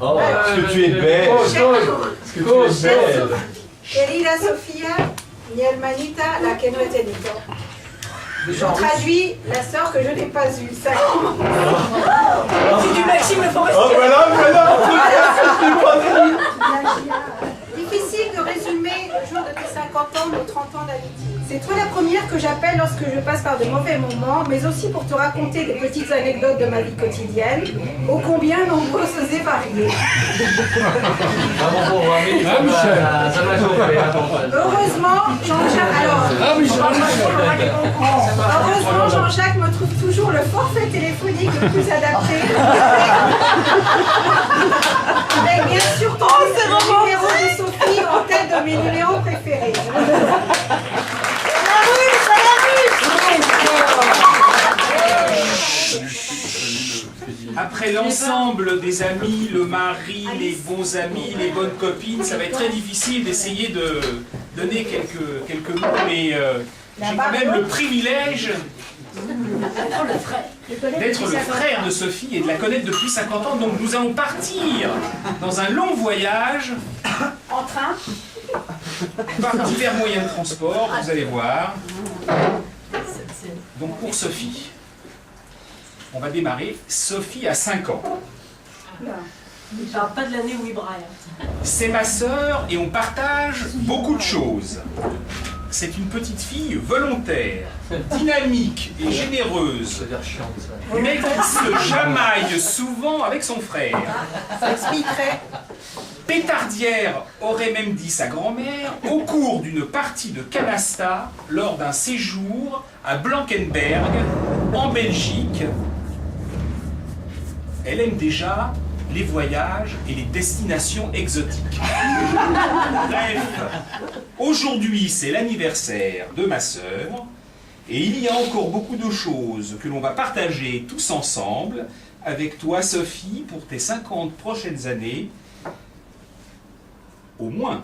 Oh, est-ce que tu es belle? Est-ce que tu es belle? Querida Sofía, mi hermanita, la que no he tenido. Je traduis la sœur que je n'ai pas eue. Ça... C'est du Maxime Le Forestier. Oh, voilà. Difficile de résumer le jour de tes 50 ans, nos 30 ans d'amitié. C'est toi la première que j'appelle lorsque je passe par de mauvais moments, mais aussi pour te raconter des petites anecdotes de ma vie quotidienne, ô combien nombreuses et variées. Heureusement, Jean-Jacques me trouve toujours le forfait téléphonique le plus adapté. Avec bien sûr le numéro de Sophie en tête de mes numéros préférés. Après l'ensemble des amis, le mari, les bons amis, les bonnes copines, ça va être très difficile d'essayer de donner quelques mots, mais j'ai quand même le privilège d'être le frère de Sophie et de la connaître depuis 50 ans. Donc nous allons partir dans un long voyage En train. par divers moyens de transport, vous allez voir. Donc pour Sophie, on va démarrer. Sophie a 5 ans. Il ne parle pas de l'année où il braille. C'est ma sœur et on partage beaucoup de choses. C'est une petite fille volontaire, dynamique et généreuse, mais qui se chamaille souvent avec son frère. Ça expliquerait. Pétardière aurait même dit sa grand-mère au cours d'une partie de canasta lors d'un séjour à Blankenberg, en Belgique. Elle aime déjà les voyages et les destinations exotiques. Bref, aujourd'hui c'est l'anniversaire de ma sœur et il y a encore beaucoup de choses que l'on va partager tous ensemble avec toi Sophie pour tes 50 prochaines années. Au moins.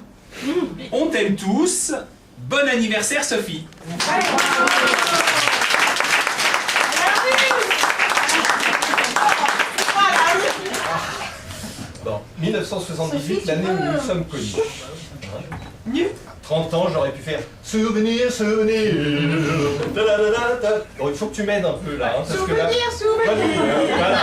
On t'aime tous. Bon anniversaire Sophie. Bon, 1978, l'année où nous sommes connus. 30 ans, j'aurais pu faire souvenir, souvenir. Bon, il faut que tu m'aides un peu là. Parce que là... Voilà.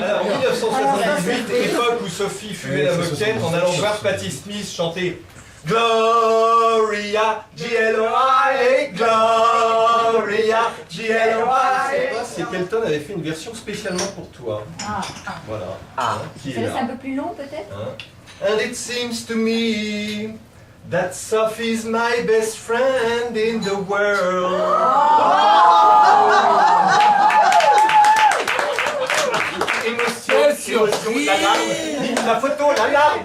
Alors, 1978, époque où Sophie fumait la moquette en allant voir Patti Smith chanter Gloria, G-L-O-I-A, Gloria, G-L-O-I-A. C'est qu'Elton avait fait une version spécialement pour toi. Voilà. Qui est là. C'est un peu plus long peut-être. And it seems to me that Sophie's my best friend in the world. Émotion, la photo, la larme.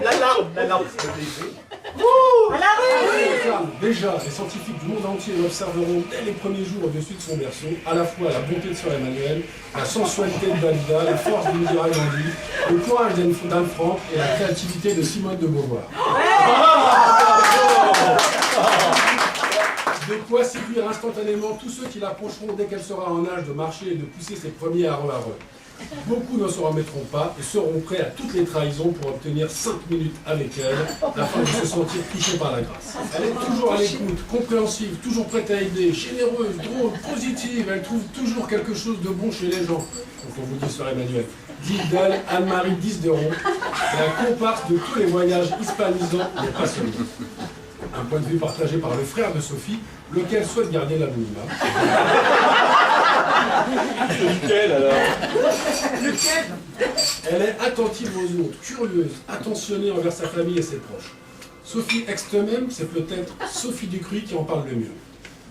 Déjà, les scientifiques du monde entier l'observeront dès les premiers jours au-dessus de son berceau, à la fois la bonté de Sœur Emmanuelle, la sensualité de Dalida, la force d'Indira Gandhi, le courage d'Anne Frank et la créativité de Simone de Beauvoir. De quoi séduire instantanément tous ceux qui l'approcheront dès qu'elle sera en âge de marcher et de pousser ses premiers areux. Beaucoup ne se remettront pas et seront prêts à toutes les trahisons pour obtenir 5 minutes avec elle, afin de se sentir touchés par la grâce. Elle est toujours à l'écoute, compréhensive, toujours prête à aider, généreuse, drôle, positive, elle trouve toujours quelque chose de bon chez les gens. Donc on vous dit Sœur Emmanuelle. Dit d'elle Anne-Marie Disderon, la comparse de tous les voyages hispanisants et passionnés. Un point de vue partagé par le frère de Sophie, lequel souhaite garder l'anonymat. Lequel alors? Elle est attentive aux autres, curieuse, attentionnée envers sa famille et ses proches. Sophie Extemem, c'est peut-être Sophie Ducruy qui en parle le mieux.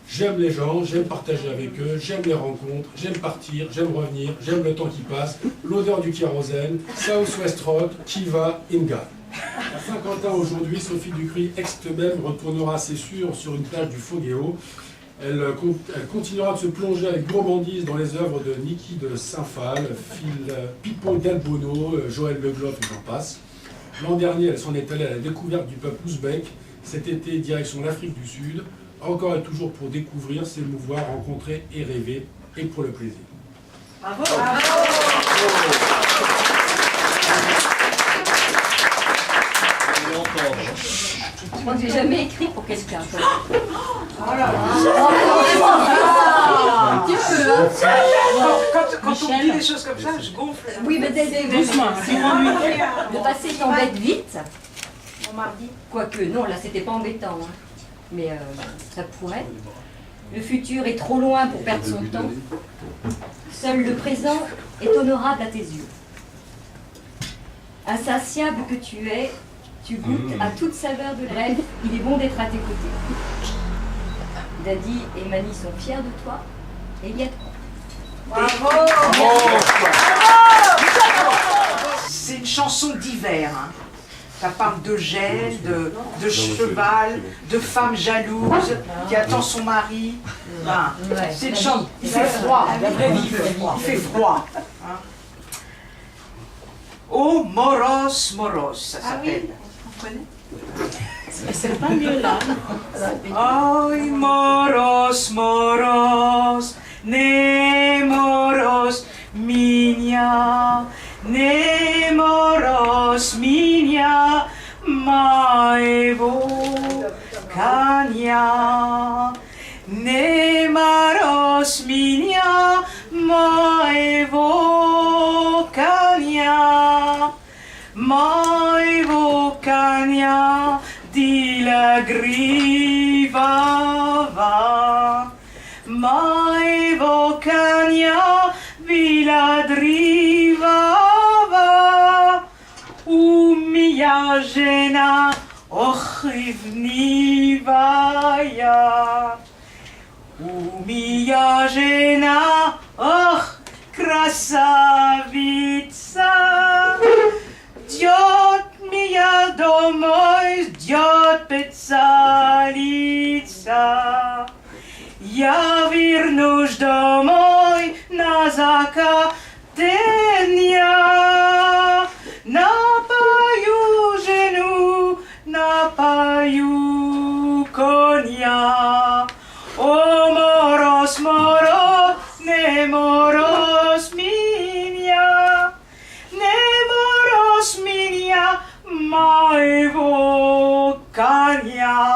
J'aime les gens, j'aime partager avec eux, j'aime les rencontres, j'aime partir, j'aime revenir, j'aime le temps qui passe, l'odeur du kérosène, Southwest Road, Kiva, Inga. À 50 ans aujourd'hui, Sophie Ducruy Extemem retournera, c'est sûr, sur une plage du Foguéo. Elle continuera de se plonger avec gourmandise dans les œuvres de Niki de Saint-Phal, Pippo Del Bono, Joël Le Goff et j'en passe. L'an dernier, elle s'en est allée à la découverte du peuple ouzbek. Cet été, direction l'Afrique du Sud. Encore et toujours pour découvrir, s'émouvoir, rencontrer et rêver, et pour le plaisir. Bravo. Je crois que j'ai jamais écrit pour quelqu'un. Oh là là. Un petit peu, hein. Quand on me dit des choses comme ça, je gonfle. Oui, mais doucement. Le passé t'embête vite. Mon mardi. Quoique, non, là, c'était pas embêtant. Hein. Mais ça pourrait. Le futur est trop loin pour perdre son temps. Seul le présent est honorable à tes yeux. Insatiable que tu es, tu goûtes à toute saveur de rêve. Il est bon d'être à tes côtés. Daddy et Mani sont fiers de toi. Et il y a toi. Bravo. C'est une chanson d'hiver. Hein. Ça parle de gel, de cheval, de femme jalouse qui attend son mari. Enfin, c'est une chanson. Il fait froid. Il fait froid. Hein. Oh, Moros, Moros, ça s'appelle. On connaît. C'est pas mieux là. Ay, Moros, Moros, ne Moros, minia, ne Moros, minia, maevo, cania, ne Moros, minia, maevo, cania, maevo, cania, di la griva va, maevo, cania, vila driva va, umia žena ohrivni vaja, umia žena krasavica, Diot mia domoj, diot pecalica, ja virnuš domoj na zakatenia, napaju ženu, napaju konja. O moros, moros, ne moros minja, ne moros minja, maevo kanja.